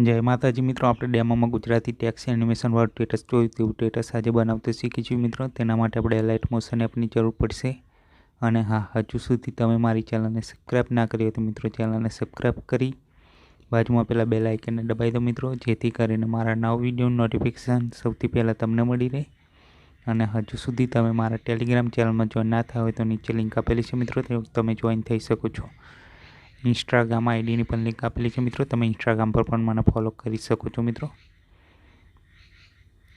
जय माताजी मित्रों, આપણે ડેમોમાં ગુજરાતી ટેક્સ એનિમેશન વાળું સ્ટેટસ જોયું તેવું સ્ટેટસ આજે બનાવતા શીખીશું મિત્રો। તેના માટે આપણે એલાઇટ મોશન એપની જરૂર પડશે। અને હા, હજુ સુધી તમે મારી ચેનલને સબસ્ક્રાઈબ ના કરી હોય તો મિત્રો ચેનલને સબસ્ક્રાઈબ કરી બાજુમાં પેલા બેલ આઇકનને દબાવી દો મિત્રો, જેથી કરીને મારા નવા વિડીયોનું નોટિફિકેશન સૌથી પહેલાં તમને મળી રહે। અને હજુ સુધી તમે મારા ટેલિગ્રામ ચેનલમાં જોઈન ના થયા હોય તો નીચે લિંક આપેલી છે મિત્રો, તમે જોઈન થઈ શકો છો। इंस्टाग्राम आईडी पर लिंक आपेली है मित्रों, तब इंस्टाग्राम पर मैं फॉलो कर सको मित्रों।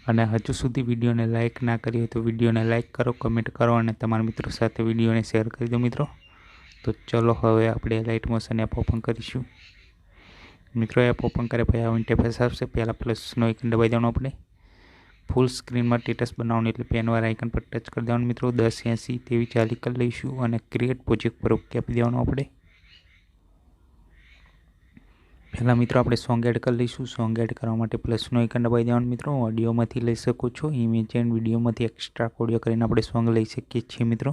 અને હજુ સુધી વિડીયોને લાઇક ના કરી હોય તો વિડીયોને લાઇક કરો, કમેન્ટ કરો અને તમારા મિત્રો સાથે વિડીયોને શેર કરી દો મિત્રો। તો ચલો હવે આપણે લાઇટ મોશન એપ ઓપન કરીશું મિત્રો। એપ ઓપન કર્યા પછી આ ઇન્ટરફેસ આવશે। પહેલાં પ્લસનો આઇકન દબાવી દેવાનો આપણે। ફૂલ સ્ક્રીનમાં સ્ટેટસ બનાવવાનું એટલે પેનવાળા આઇકન પર ટચ કરી દેવાનું મિત્રો। 1080 તેવી ચાલી કરી લઈશું અને ક્રિએટ પ્રોજેક્ટ પર ઓકે આપી દેવાનું આપણે। पहला मित्रों આપણે સોંગ એડ કરી લઈશું। સોંગ એડ કરવા માટે પ્લસનો આઇકન દબાવી દેવાનું મિત્રો। ઓડિયોમાંથી લઈ શકો છો, ઇમેજ એન્ડ વિડીયોમાંથી એક્સ્ટ્રા ઓડિયો કરીને આપણે સોંગ લઈ શકીએ છીએ મિત્રો।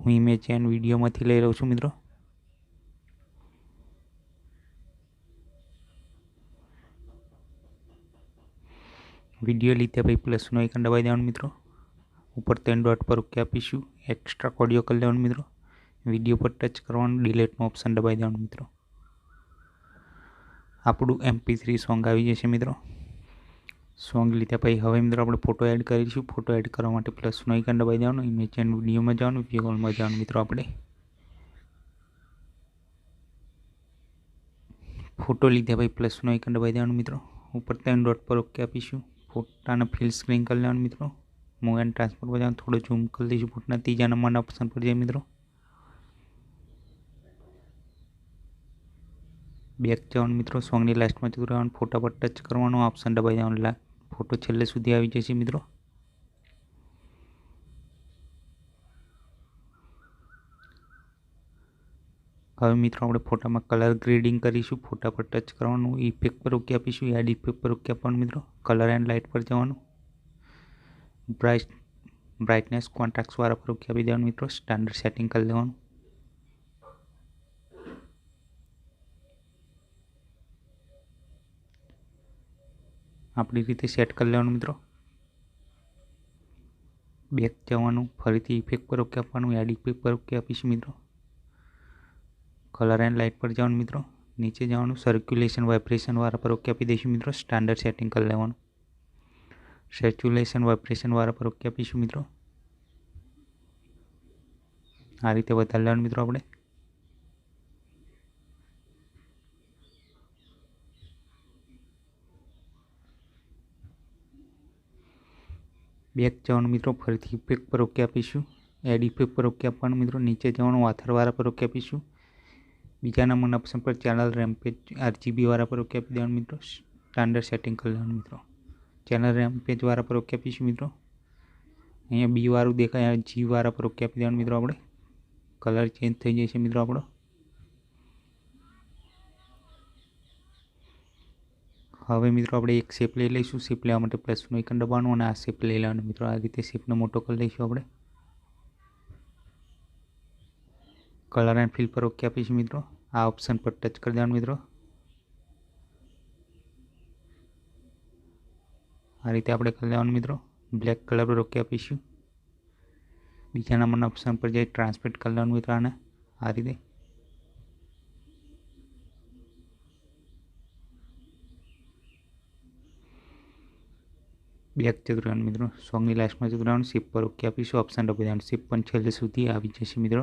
હું ઇમેજ એન્ડ વિડીયોમાંથી લઈ રહ્યો છું મિત્રો। વિડીયો લીધે ભાઈ પ્લસનો આઇકન દબાવી દેવાનું મિત્રો। ઉપર 3 ડોટ પર ઓકે આપીશું। એક્સ્ટ્રા ઓડિયો કરી લેવાનું મિત્રો। વિડીયો પર ટચ કરવાનું, ડિલીટનો ઓપ્શન દબાવી દેવાનું મિત્રો। આપણું MP3 સોંગ આવી જશે મિત્રો। સોંગ લીધા પછી હવે મિત્રો આપણે ફોટો એડ કરીશું। ફોટો એડ કરવા માટે પ્લસનો આઇકન દબાવી દેવાનું, ઇમેજ એન્ડ વિડીયોમાં જવાનું, વ્યૂમાં જવાનું મિત્રો। આપણે ફોટો લીધા પછી પ્લસનો આઇકન દબાવી દેવાનું મિત્રો। ઉપર 3 ડોટ પર ઓકે આપીશું। ફોટાને ફિલ સ્ક્રીન કરી લેવાનું મિત્રો। મૂવ એન્ડ ટ્રાન્સફર પર જવાનું, થોડું ઝૂમ કરી દઈશું ફોટાના ત્રીજા નંબરના ઓપ્શન પર જઈએ મિત્રો। બેક જવાનું મિત્રો। સોંગની લાસ્ટમાં જતું રહેવાનું, ફોટા પર ટચ કરવાનો, ઓપ્શન દબાવી દેવાનું, ફોટો છેલ્લે સુધી આવી જશે મિત્રો। હવે મિત્રો આપણે ફોટામાં કલર ગ્રેડિંગ કરીશું। ફોટા પર ટચ કરવાનું, ઇફેક્ટ પર ઓકે આપીશું, એડ ઇફેક્ટ પર ઓકે આપવાનું મિત્રો। કલર એન્ડ લાઇટ પર જવાનું, બ્રાઇટનેસ કોન્ટ્રાસ્ટ વાળા પર ઓકે આપી દેવાનું મિત્રો। સ્ટાન્ડર્ડ સેટિંગ કરી લેવાનું। આપણી રીતે સેટ કરી લેવાનું મિત્રો। બેક જવાનું, ફરીથી ઇફેક્ટ પર ઓકે આપવાનું, એડ ઇફેક્ટ પર ઓકે આપીશું મિત્રો। કલર એન્ડ લાઇટ પર જવાનું મિત્રો। નીચે જવાનું, સર્ક્યુલેશન વાઇબ્રેશન વાળા પર ઓકે આપી દઈશું મિત્રો। સ્ટાન્ડર્ડ સેટિંગ કરી લેવાનું। સર્ક્યુલેશન વાઇબ્રેશન વાળા પર ઓકે આપીશું મિત્રો। આ રીતે વધારી લેવાનું મિત્રો આપણે। બેક જવાનું મિત્રો, ફરીથી ઇફેક્ટ પર ઓકે આપીશું, એડ ઇફેક્ટ પર ઓકે આપવાનું મિત્રો। નીચે જવાનું, વાથરવાળા પર ઓકે આપીશું। બીજા નંબરના ઓપ્શન પર ચેનલ રેમ્પેજ RGB વાળા પર ઓકે આપી દેવાનું મિત્રો। સ્ટાન્ડર્ડ સેટિંગ કરી લેવાનું મિત્રો। ચેનલ રેમ્પેજ વાળા પર ઓકે આપીશું મિત્રો। અહીંયા બી વાળું દેખાય, G વાળા પર ઓકે આપી દેવાનું મિત્રો આપણે। કલર ચેન્જ થઈ જશે મિત્રો આપણો। હવે મિત્રો આપણે એક શેપ લઈ લઈશું। શેપ લેવા માટે પ્લસનું આઇકન દબાવવાનું અને આ શેપ લઈ લેવાનું મિત્રો। આ રીતે શેપને મોટો કરી લઈશું આપણે। કલર એન્ડ ફિલ પર ઓકે આપીશું મિત્રો। આ ઓપ્શન પર ટચ કરી દેવાનું મિત્રો। આ રીતે આપણે કરી લેવાનું મિત્રો। બ્લેક કલર પર ઓકે આપીશું। બીજા નંબરના ઓપ્શન પર જઈ ટ્રાન્સપેરેન્ટ કરી લેવાનું મિત્રો આને આ રીતે। બેક જતું રહેવાનું મિત્રો। સોંગની લાસ્ટમાં જતું રહેવાનું, શેપ પર ઓકે આપીશું, ઓપ્શન દબાવી દેવાનું। શેપ પણ છેલ્લે સુધી આવી જશે મિત્રો।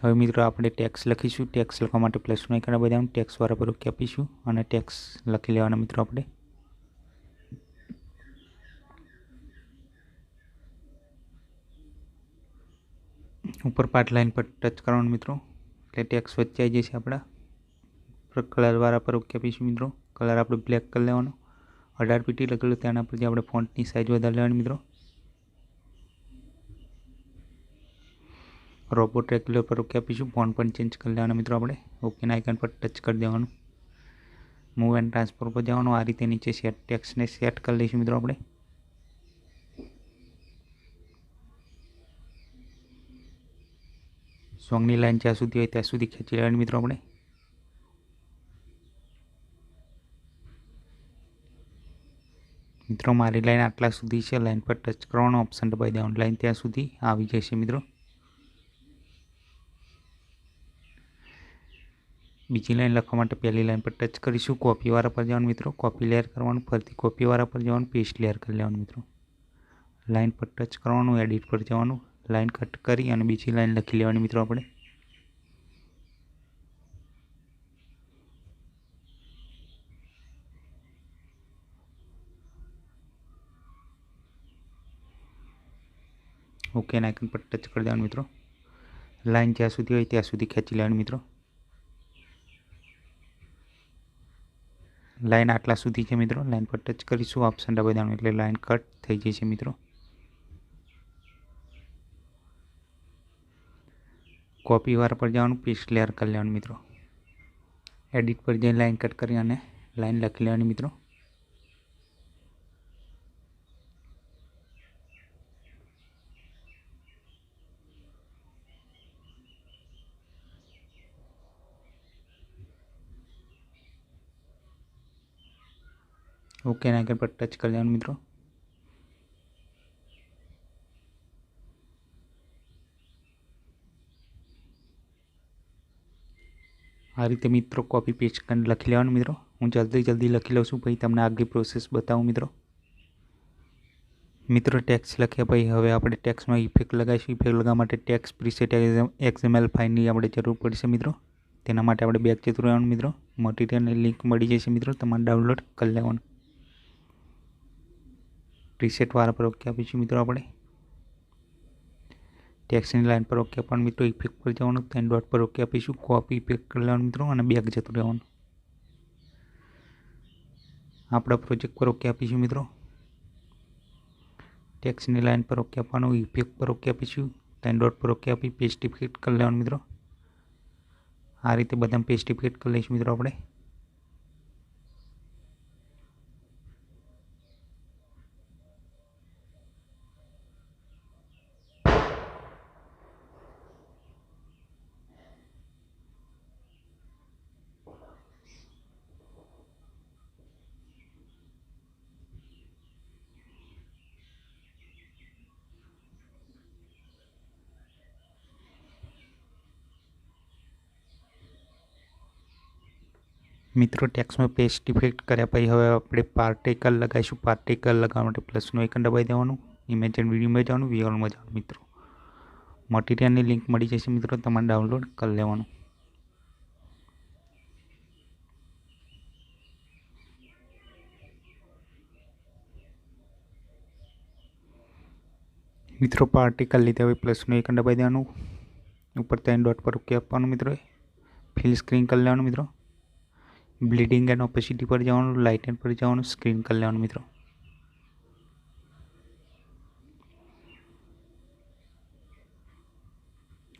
હવે મિત્રો આપણે ટેક્સ લખીશું। ટેક્સ લખવા માટે પ્લસનો આઇકન દબાવી દેવાનું, ટેક્સ વાળા પર ઓકે આપીશું અને ટેક્સ લખી લેવાના મિત્રો આપણે। ઉપર પાર્ટ લાઈન પર ટચ કરવાનું મિત્રો, એટલે ટેક્સ વચ્ચે આવી જશે આપણા। કલર વાળા પર ઓકે આપીશું મિત્રો। કલર આપણે બ્લેક કરી લેવાનો। 18 પીટી લખેલું તેના પરથી આપણે ફોન્ટની સાઇઝ વધારી લેવાની મિત્રો। રોબોટ રેગ્યુલર પર ઓકે આપીશું। ફોન્ટ પણ ચેન્જ કરી લેવાના મિત્રો આપણે। ઓકેના આઇકન પર ટચ કરી દેવાનું। મૂવ એન્ડ ટ્રાન્સફર પર જવાનું। આ રીતે નીચે સેટ ટેક્સને સેટ કરી લઈશું મિત્રો આપણે। સોંગની લાઈન જ્યાં સુધી હોય ત્યાં સુધી ખેંચી લેવાની મિત્રો આપણે। મિત્રો મારી લાઈન આટલા સુધી છે, લાઈન પર ટચ કરવાનો, ઓપ્શન દબાવી દેવાનું, લાઈન ત્યાં સુધી આવી જશે મિત્રો। બીજી લાઈન લખવા માટે પહેલી લાઈન પર ટચ કરીશું, કોપી વાળા પર જવાનું મિત્રો, કોપી લેયર કરવાનું, ફરીથી કોપી વાળા પર જવાનું, પેસ્ટ લેયર કરી લેવાનું મિત્રો। લાઈન પર ટચ કરવાનું, એડિટ પર જવાનું, લાઈન કટ કરી અને બીજી લાઈન લખી લેવાની મિત્રો આપણે। ઓકે ના આઇકન પર ટચ કરી દેવાનું મિત્રો। લાઈન જ્યાં સુધી હોય ત્યાં સુધી ખેંચી લેવાની મિત્રો। લાઈન આટલા સુધી છે મિત્રો, લાઈન પર ટચ કરીશું, ઓપ્શન દબાવી દેવાનું એટલે લાઈન કટ થઈ જશે મિત્રો। કોપી વાર પર જવાનું, પેસ્ટ લેયર કરી લેવાનું મિત્રો। એડિટ પર જઈને લાઈન કટ કરી અને લાઈન લખી લેવાની મિત્રો। ઓકે ના આઇકન પર ટચ કરી લેવાનું મિત્રો। આ રીતે મિત્રો કોપી પેસ્ટ કરીને લખી લેવાનું મિત્રો। હું જલ્દી લખી લઉં છું, પછી તમને આગલી પ્રોસેસ બતાવું મિત્રો। મિત્રો ટેક્સ લખ્યા પછી હવે આપણે ટેક્સમાં ઇફેક્ટ લગાવીશું। ઇફેક્ટ લગાવવા માટે ટેક્સ પ્રીસેટ XML ફાઇલની આપણે જરૂર પડશે મિત્રો। તેના માટે આપણે બેક જતું રહેવાનું મિત્રો। મટીરિયલની લિંક મળી જશે મિત્રો, તમારે ડાઉનલોડ કરી લેવાનું। પ્રીસેટ વાળા પર ઓકે આપીશું મિત્રો આપણે। ટેક્સની લાઈન પર ઓકે આપવાનું મિત્રો। ઇફેક્ટ પર જવાનું, 3 ડોટ પર ઓકે આપીશું, કોપી ઇફેક્ટ કરી લેવાનું મિત્રો અને બેક જતું રહેવાનું। આપણા પ્રોજેક્ટ પર ઓકે આપીશું મિત્રો। ટેક્સની લાઈન પર ઓકે આપવાનું, ઇફેક્ટ પર ઓકે આપીશું, 3 ડોટ પર ઓકે આપી પેસ્ટ ઇફેક્ટ કરી લેવાનું મિત્રો। આ રીતે બધા પેસ્ટ ઇફેક્ટ કરી લઈશું મિત્રો આપણે। મિત્રો ટેક્સમાં પેસ્ટ ઇફેક્ટ કર્યા પછી હવે આપણે પાર્ટિકલ લગાવીશું। પાર્ટિકલ લગાવવા માટે પ્લસનું આઇકન દબાવી દેવાનું, ઇમેજ એન્ડ વિડીયોમાં જવાનું, વિઝ્યુઅલમાં જવાનું મિત્રો। મટીરિયલની લિંક મળી જશે મિત્રો, તમારે ડાઉનલોડ કરી લેવાનું। મિત્રો પાર્ટિકલ લીધે હવે પ્લસનું આઇકન દબાવી દેવાનું, ઉપર 3 ડોટ પર ઓકે આપવાનું મિત્રો। ફિલ સ્ક્રીન કરી લેવાનું મિત્રો। બ્લીડિંગ એન્ડ ઓપેસિટી પર જવાનું, લાઇટન પર જવાનું, સ્ક્રીન કરી લેવાનું મિત્રો।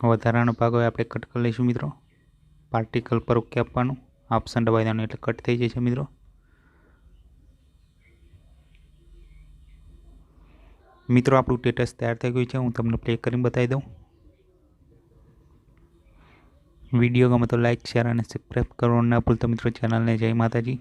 વધારાનો ભાગ હવે આપણે કટ કરી લઈશું મિત્રો। પાર્ટિકલ પર ઓકે આપવાનું, ઓપ્શન દબાવી દેવાનું એટલે કટ થઈ જશે મિત્રો। મિત્રો આપણું સ્ટેટસ તૈયાર થઈ ગયું છે, હું તમને પ્લે કરીને બતાવી દઉં। વિડીયો ગમે તો લાઈક, શેર અને સબસ્ક્રાઈબ કરવાનું ના ભૂલતા મિત્રો। ચેનલને જય માતાજી।